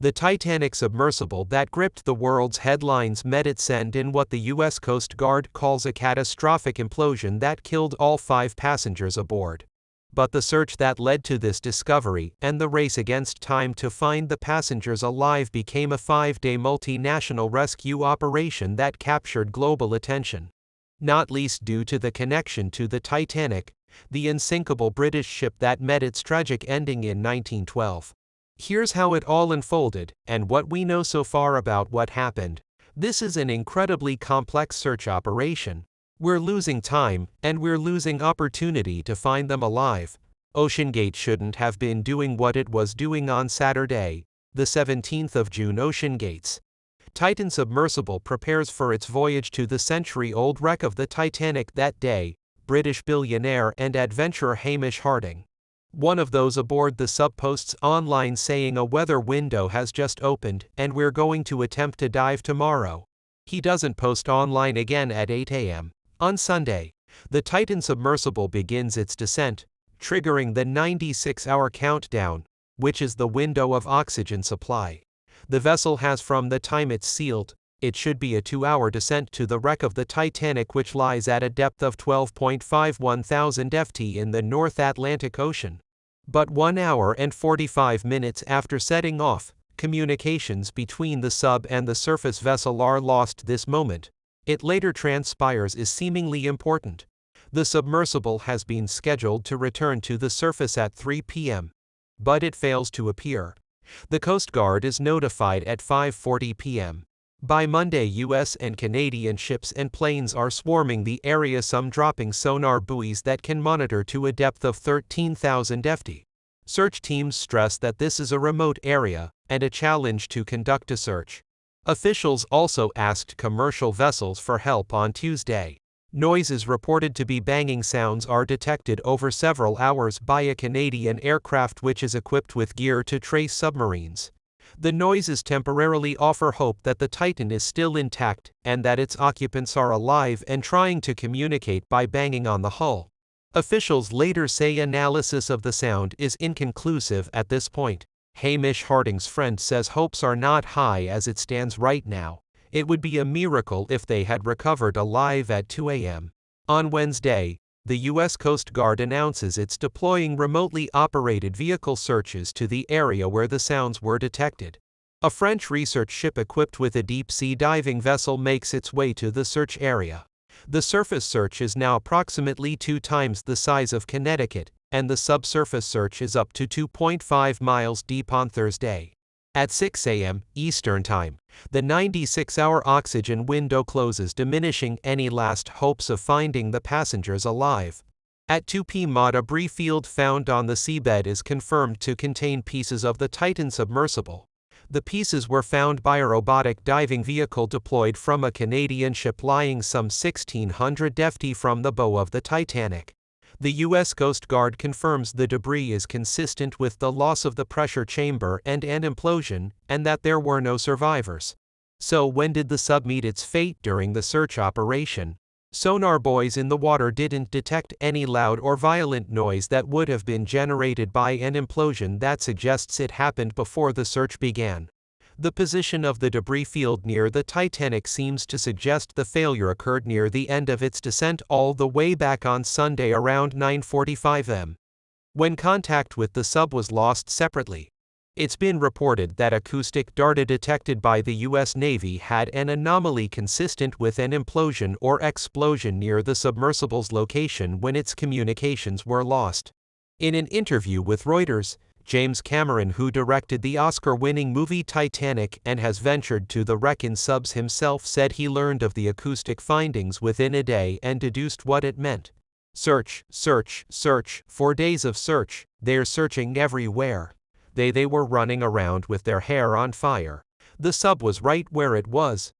The Titanic submersible that gripped the world's headlines met its end in what the U.S. Coast Guard calls a catastrophic implosion that killed all 5 passengers aboard. But the search that led to this discovery and the race against time to find the passengers alive became a 5-day multinational rescue operation that captured global attention. Not least due to the connection to the Titanic, the unsinkable British ship that met its tragic ending in 1912. Here's how it all unfolded, and what we know so far about what happened. This is an incredibly complex search operation. We're losing time, and we're losing opportunity to find them alive. OceanGate shouldn't have been doing what it was doing on Saturday, the 17th of June. OceanGate's Titan submersible prepares for its voyage to the century-old wreck of the Titanic that day. British billionaire and adventurer Hamish Harding, one of those aboard the sub, posts online saying a weather window has just opened and we're going to attempt to dive tomorrow. He doesn't post online again at 8 a.m. on Sunday. The Titan submersible begins its descent, triggering the 96-hour countdown, which is the window of oxygen supply. The vessel has, from the time it's sealed, it should be a 2-hour descent to the wreck of the Titanic, which lies at a depth of 12.51 thousand ft in the North Atlantic Ocean. But 1 hour and 45 minutes after setting off, communications between the sub and the surface vessel are lost. This moment, it later transpires, is seemingly important. The submersible has been scheduled to return to the surface at 3 p.m., but it fails to appear. The Coast Guard is notified at 5:40 p.m. By Monday, U.S. and Canadian ships and planes are swarming the area, some dropping sonar buoys that can monitor to a depth of 13,000 ft. Search teams stress that this is a remote area and a challenge to conduct a search. Officials also asked commercial vessels for help on Tuesday. Noises reported to be banging sounds are detected over several hours by a Canadian aircraft which is equipped with gear to trace submarines. The noises temporarily offer hope that the Titan is still intact and that its occupants are alive and trying to communicate by banging on the hull. Officials later say analysis of the sound is inconclusive at this point. Hamish Harding's friend says hopes are not high as it stands right now. It would be a miracle if they had recovered alive at 2 a.m. On Wednesday, the U.S. Coast Guard announces it's deploying remotely operated vehicle searches to the area where the sounds were detected. A French research ship equipped with a deep-sea diving vessel makes its way to the search area. The surface search is now approximately 2 times the size of Connecticut, and the subsurface search is up to 2.5 miles deep. On Thursday, at 6 a.m. Eastern Time, the 96-hour oxygen window closes, diminishing any last hopes of finding the passengers alive. At 2 p.m. a debris field found on the seabed is confirmed to contain pieces of the Titan submersible. The pieces were found by a robotic diving vehicle deployed from a Canadian ship lying some 1,600 ft from the bow of the Titanic. The U.S. Coast Guard confirms the debris is consistent with the loss of the pressure chamber and an implosion, and that there were no survivors. So when did the sub meet its fate during the search operation? Sonar buoys in the water didn't detect any loud or violent noise that would have been generated by an implosion that suggests it happened before the search began. The position of the debris field near the Titanic seems to suggest the failure occurred near the end of its descent all the way back on Sunday around 9:45 am, when contact with the sub was lost separately. It's been reported that acoustic data detected by the U.S. Navy had an anomaly consistent with an implosion or explosion near the submersible's location when its communications were lost. In an interview with Reuters, James Cameron, who directed the Oscar-winning movie Titanic and has ventured to the wreck in subs himself, said he learned of the acoustic findings within a day and deduced what it meant. Search, search, search, 4 days of search, they're searching everywhere. They were running around with their hair on fire. The sub was right where it was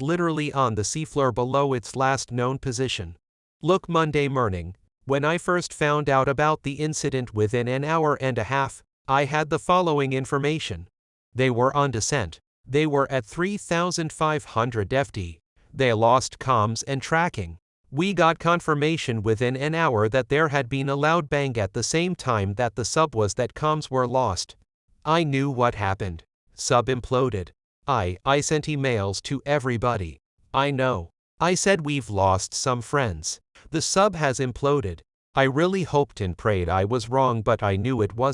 literally on the seafloor below its last known position. Look, Monday morning, when I first found out about the incident, within an hour and a half, I had the following information. They were on descent. They were at 3,500 ft. They lost comms and tracking. We got confirmation within an hour that there had been a loud bang at the same time that the sub was, that comms were lost. I knew what happened. Sub imploded. I sent emails to everybody. I know. I said we've lost some friends. The sub has imploded. I really hoped and prayed I was wrong, but I knew it was.